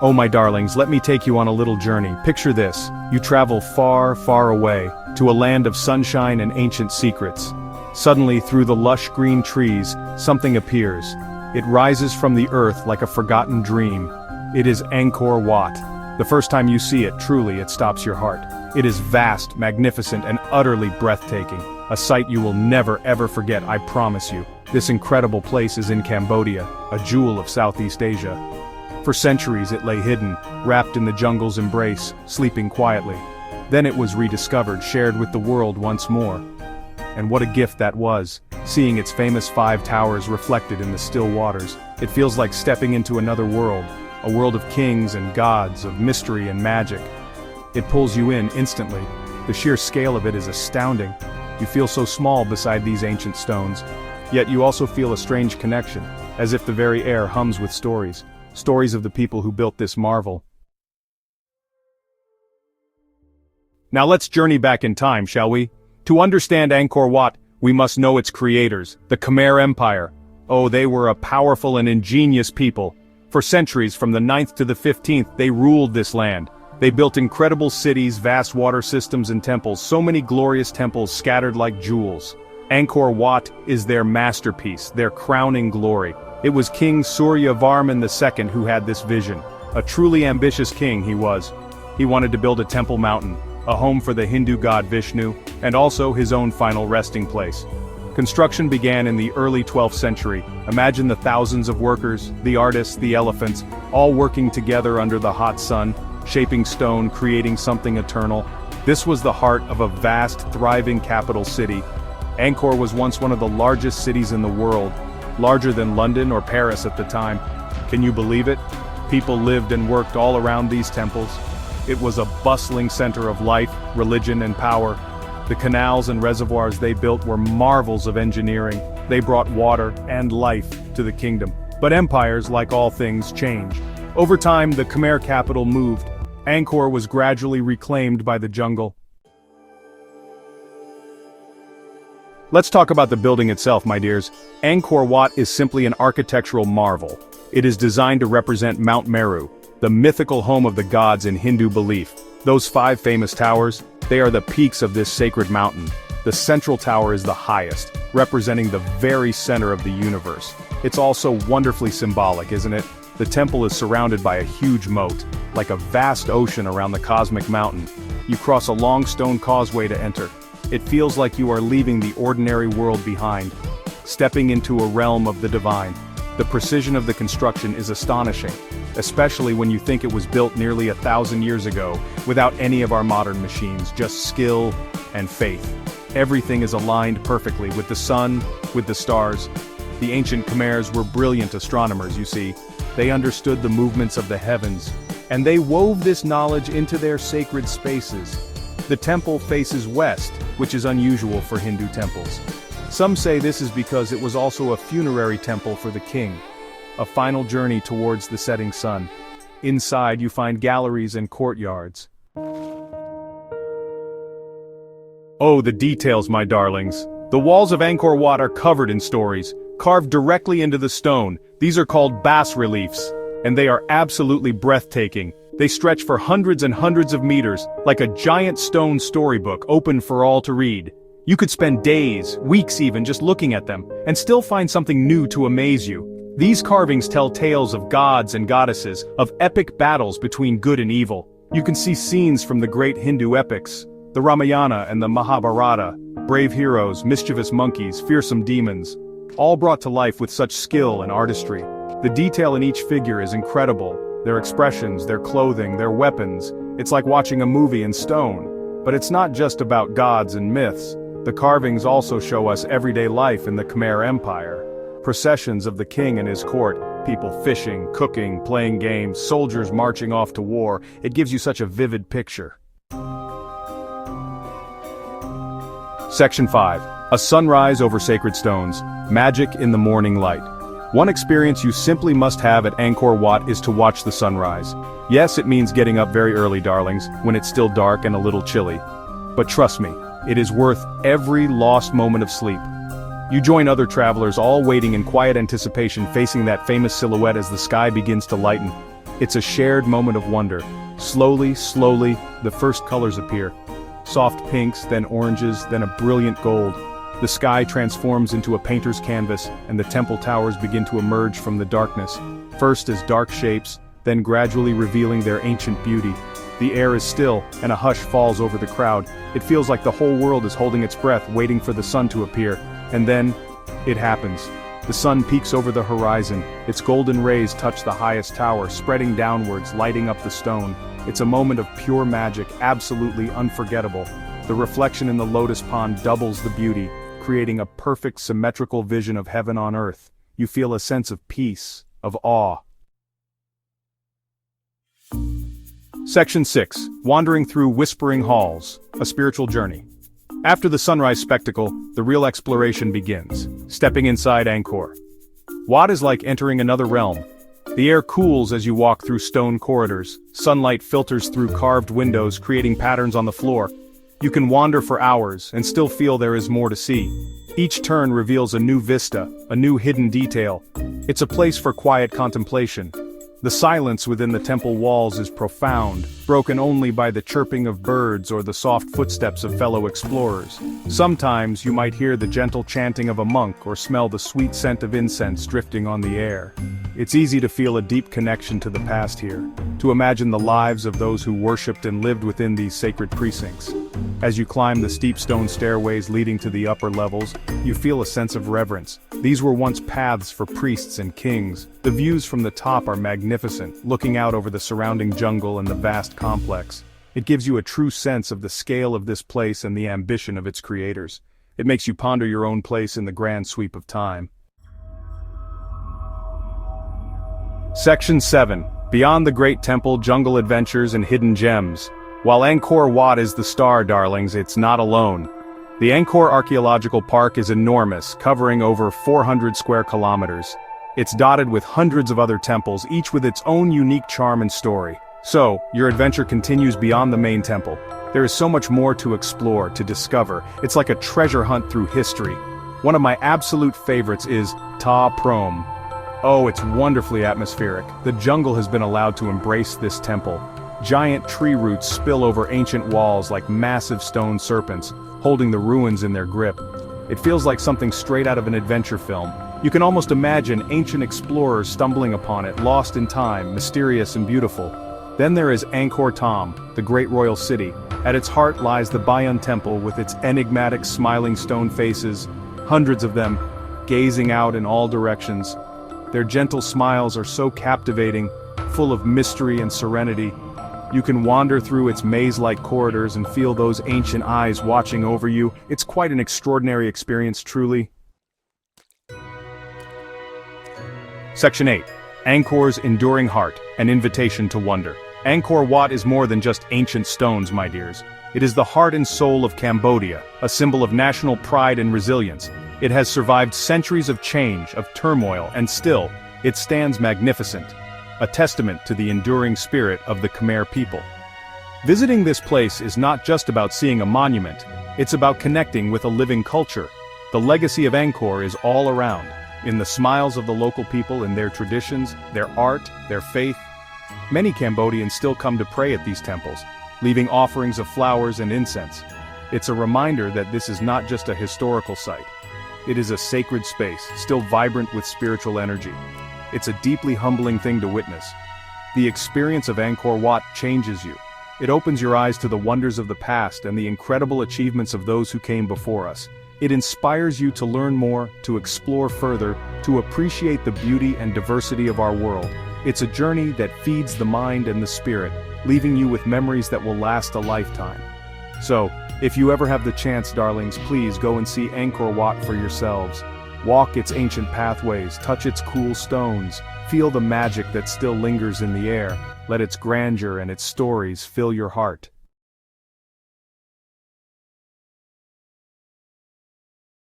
Oh my darlings, let me take you on a little journey. Picture this. You travel far, far away, to a land of sunshine and ancient secrets. Suddenly, through the lush green trees, something appears. It rises from the earth like a forgotten dream. It is Angkor Wat. The first time you see it, truly, it stops your heart. It is vast, magnificent, and utterly breathtaking. A sight you will never ever forget, I promise you. This incredible place is in Cambodia, a jewel of Southeast Asia. For centuries it lay hidden, wrapped in the jungle's embrace, sleeping quietly. Then it was rediscovered, shared with the world once more. And what a gift that was, seeing its famous 5 towers reflected in the still waters. It feels like stepping into another world, a world of kings and gods, of mystery and magic. It pulls you in instantly. The sheer scale of it is astounding. You feel so small beside these ancient stones. Yet you also feel a strange connection, as if the very air hums with stories. Stories of the people who built this marvel. Now let's journey back in time, shall we? To understand Angkor Wat, we must know its creators, the Khmer Empire. Oh, they were a powerful and ingenious people. For centuries, from the 9th to the 15th, they ruled this land. They built incredible cities, vast water systems and temples, so many glorious temples scattered like jewels. Angkor Wat is their masterpiece, their crowning glory. It was King Surya Varman II who had this vision. A truly ambitious king he was. He wanted to build a temple mountain, a home for the Hindu god Vishnu, and also his own final resting place. Construction began in the early 12th century. Imagine the thousands of workers, the artists, the elephants, all working together under the hot sun, shaping stone, creating something eternal. This was the heart of a vast, thriving capital city. Angkor was once one of the largest cities in the world, larger than London or Paris at the time. Can you believe it? People lived and worked all around these temples. It was a bustling center of life, religion, and power. The canals and reservoirs they built were marvels of engineering. They brought water and life to the kingdom. But empires, like all things, change. Over time, the Khmer capital moved. Angkor was gradually reclaimed by the jungle. Let's talk about the building itself, my dears. Angkor Wat is simply an architectural marvel. It is designed to represent Mount Meru, the mythical home of the gods in Hindu belief. Those 5 famous towers, they are the peaks of this sacred mountain. The central tower is the highest, representing the very center of the universe. It's also wonderfully symbolic, isn't it? The temple is surrounded by a huge moat, like a vast ocean around the cosmic mountain. You cross a long stone causeway to enter. It feels like you are leaving the ordinary world behind, stepping into a realm of the divine. The precision of the construction is astonishing, especially when you think it was built nearly 1,000 years ago, without any of our modern machines, just skill and faith. Everything is aligned perfectly with the sun, with the stars. The ancient Khmers were brilliant astronomers, you see. They understood the movements of the heavens, and they wove this knowledge into their sacred spaces. The temple faces west, which is unusual for Hindu temples. Some say this is because it was also a funerary temple for the king, a final journey towards the setting sun. Inside you find galleries and courtyards. Oh, the details, my darlings. The walls of Angkor Wat are covered in stories, carved directly into the stone. These are called bas-reliefs, and they are absolutely breathtaking. They stretch for hundreds and hundreds of meters, like a giant stone storybook open for all to read. You could spend days, weeks even, just looking at them, and still find something new to amaze you. These carvings tell tales of gods and goddesses, of epic battles between good and evil. You can see scenes from the great Hindu epics, the Ramayana and the Mahabharata, brave heroes, mischievous monkeys, fearsome demons, all brought to life with such skill and artistry. The detail in each figure is incredible. Their expressions, their clothing, their weapons. It's like watching a movie in stone. But it's not just about gods and myths. The carvings also show us everyday life in the Khmer Empire. Processions of the king and his court, people fishing, cooking, playing games, soldiers marching off to war. It gives you such a vivid picture. Section 5. A sunrise over sacred stones. Magic in the morning light. One experience you simply must have at Angkor Wat is to watch the sunrise. Yes, it means getting up very early, darlings, when it's still dark and a little chilly. But trust me, it is worth every lost moment of sleep. You join other travelers all waiting in quiet anticipation, facing that famous silhouette as the sky begins to lighten. It's a shared moment of wonder. Slowly, the first colors appear. Soft pinks, then oranges, then a brilliant gold. The sky transforms into a painter's canvas, and the temple towers begin to emerge from the darkness, first as dark shapes, then gradually revealing their ancient beauty. The air is still, and a hush falls over the crowd. It feels like the whole world is holding its breath, waiting for the sun to appear. And then, it happens. The sun peaks over the horizon, its golden rays touch the highest tower, spreading downwards, lighting up the stone. It's a moment of pure magic, absolutely unforgettable. The reflection in the lotus pond doubles the beauty, creating a perfect symmetrical vision of heaven on earth. You feel a sense of peace, of awe. Section 6. Wandering through Whispering Halls, a spiritual journey. After the sunrise spectacle, the real exploration begins, stepping inside Angkor Wat is like entering another realm. The air cools as you walk through stone corridors, sunlight filters through carved windows creating patterns on the floor. You can wander for hours and still feel there is more to see. Each turn reveals a new vista, a new hidden detail. It's a place for quiet contemplation. The silence within the temple walls is profound, broken only by the chirping of birds or the soft footsteps of fellow explorers. Sometimes you might hear the gentle chanting of a monk or smell the sweet scent of incense drifting on the air. It's easy to feel a deep connection to the past here, to imagine the lives of those who worshipped and lived within these sacred precincts. As you climb the steep stone stairways leading to the upper levels, you feel a sense of reverence. These were once paths for priests and kings. The views from the top are magnificent, looking out over the surrounding jungle and the vast complex. It gives you a true sense of the scale of this place and the ambition of its creators. It makes you ponder your own place in the grand sweep of time. Section 7. Beyond the Great Temple, Jungle Adventures and Hidden Gems. While Angkor Wat is the star, darlings, it's not alone. The Angkor Archaeological Park is enormous, covering over 400 square kilometers. It's dotted with hundreds of other temples, each with its own unique charm and story. So, your adventure continues beyond the main temple. There is so much more to explore, to discover. It's like a treasure hunt through history. One of my absolute favorites is Ta Prohm. Oh, it's wonderfully atmospheric. The jungle has been allowed to embrace this temple. Giant tree roots spill over ancient walls like massive stone serpents, holding the ruins in their grip. It feels like something straight out of an adventure film. You can almost imagine ancient explorers stumbling upon it, lost in time, mysterious and beautiful. Then there is Angkor Thom, the great royal city. At its heart lies the Bayon Temple with its enigmatic smiling stone faces, hundreds of them, gazing out in all directions. Their gentle smiles are so captivating, full of mystery and serenity. You can wander through its maze-like corridors and feel those ancient eyes watching over you. It's quite an extraordinary experience, truly. Section 8. Angkor's Enduring Heart, an Invitation to Wonder. Angkor Wat is more than just ancient stones, my dears. It is the heart and soul of Cambodia, a symbol of national pride and resilience. It has survived centuries of change, of turmoil, and still, it stands magnificent. A testament to the enduring spirit of the Khmer people. Visiting this place is not just about seeing a monument, it's about connecting with a living culture. The legacy of Angkor is all around, in the smiles of the local people and their traditions, their art, their faith. Many Cambodians still come to pray at these temples, leaving offerings of flowers and incense. It's a reminder that this is not just a historical site. It is a sacred space, still vibrant with spiritual energy. It's a deeply humbling thing to witness. The experience of Angkor Wat changes you. It opens your eyes to the wonders of the past and the incredible achievements of those who came before us. It inspires you to learn more, to explore further, to appreciate the beauty and diversity of our world. It's a journey that feeds the mind and the spirit, leaving you with memories that will last a lifetime. So, if you ever have the chance, darlings, please go and see Angkor Wat for yourselves. Walk its ancient pathways, touch its cool stones, feel the magic that still lingers in the air. Let its grandeur and its stories fill your heart.